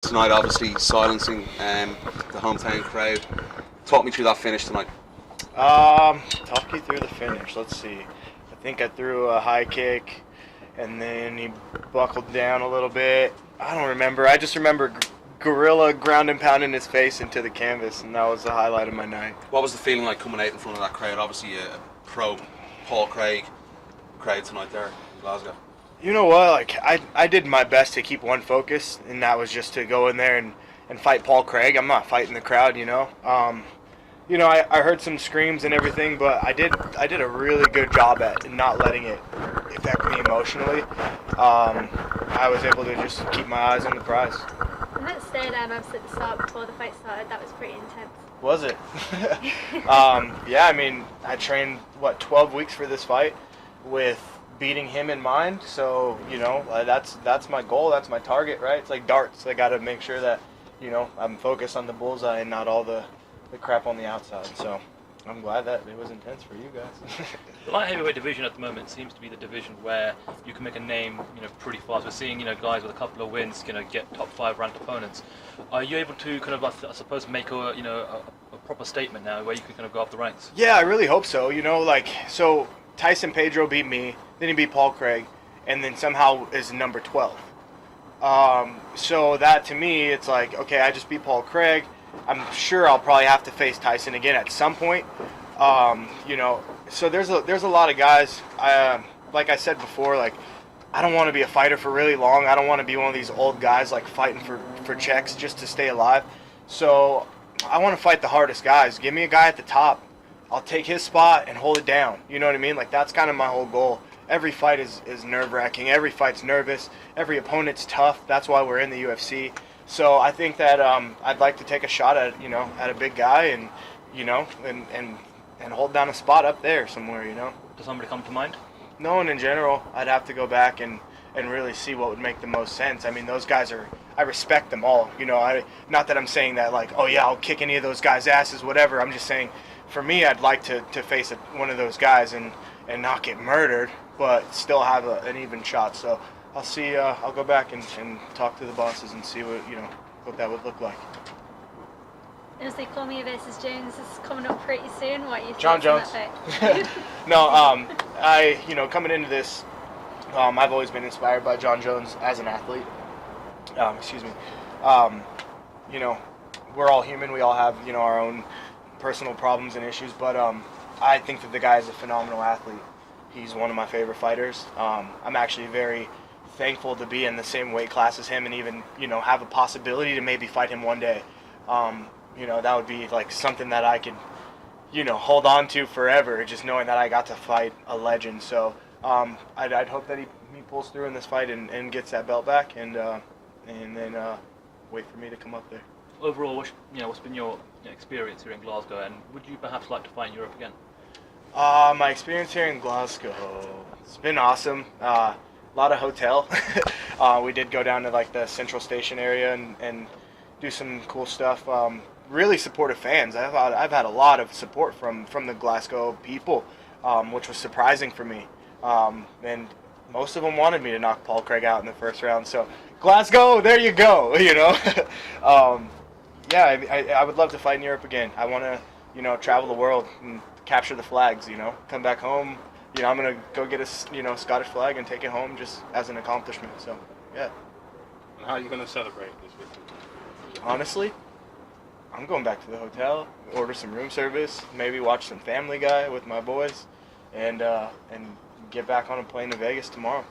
tonight, obviously silencing the hometown crowd. Talk me through that finish tonight. Talk you through the finish. Let's see. I think I threw a high kick, and then he buckled down a little bit. I don't remember. I just remember gorilla ground and pounding his face into the canvas, and that was the highlight of my night. What was the feeling like coming out in front of that crowd? Obviously a pro Paul Craig crowd tonight there in Glasgow. You know what? Like I did my best to keep one focus, and that was just to go in there and fight Paul Craig. I'm not fighting the crowd, you know. I heard some screams and everything, but I did a really good job at not letting it affect me emotionally. I was able to just keep my eyes on the prize. And that stare down obviously at the start before the fight started, that was pretty intense. Was it? Yeah, I mean, I trained, 12 weeks for this fight with beating him in mind. So, that's my goal, that's my target, right? It's like darts. I got to make sure that, I'm focused on the bullseye and not all the crap on the outside. So I'm glad that it was intense for you guys. The light heavyweight division at the moment seems to be the division where you can make a name, pretty fast. We're seeing, guys with a couple of wins, get top 5 ranked opponents. Are you able to kind of, I suppose, make a proper statement now where you can kind of go up the ranks? Yeah, I really hope so. So Tyson Pedro beat me, then he beat Paul Craig, and then somehow is number 12. So that to me, it's like, okay, I just beat Paul Craig. I'm sure I'll probably have to face Tyson again at some point. So there's a lot of guys. Like I said before, like I don't want to be a fighter for really long. I don't want to be one of these old guys like fighting for checks just to stay alive. So I want to fight the hardest guys. Give me a guy at the top. I'll take his spot and hold it down. You know what I mean? Like that's kind of my whole goal. Every fight is nerve-wracking. Every fight's nervous. Every opponent's tough. That's why we're in the UFC. So I think that I'd like to take a shot at at a big guy and and hold down a spot up there somewhere. Does somebody come to mind? No one in general. I'd have to go back and really see what would make the most sense. I mean, those guys I respect them all. Not that I'm saying that like, oh yeah, I'll kick any of those guys' asses, whatever. I'm just saying, for me, I'd like to face one of those guys and not get murdered, but still have an even shot. So I'll see. I'll go back and talk to the bosses and see what that would look like. Obviously, Cormier versus Jones is coming up pretty soon. What are you John thinking Jones. of that fight? No, coming into this, I've always been inspired by John Jones as an athlete. Excuse me. We're all human. We all have our own personal problems and issues, but I think that the guy is a phenomenal athlete. He's one of my favorite fighters. I'm actually very thankful to be in the same weight class as him and even have a possibility to maybe fight him one day. That would be like something that I could hold on to forever, just knowing that I got to fight a legend. So I'd hope that he pulls through in this fight and gets that belt back and then wait for me to come up there. Overall, what's been your experience here in Glasgow, and would you perhaps like to fight in Europe again? My experience here in Glasgow, it's been awesome. A lot of hotel. We did go down to like the Central Station area and do some cool stuff. Really supportive fans. I've had a lot of support from the Glasgow people, which was surprising for me. And most of them wanted me to knock Paul Craig out in the first round. So Glasgow, there you go. Yeah, I would love to fight in Europe again. I want to travel the world and capture the flags. Come back home. I'm gonna go get a Scottish flag and take it home just as an accomplishment. So yeah. And how are you gonna celebrate this victory? Honestly, I'm going back to the hotel, order some room service, maybe watch some Family Guy with my boys, and get back on a plane to Vegas tomorrow.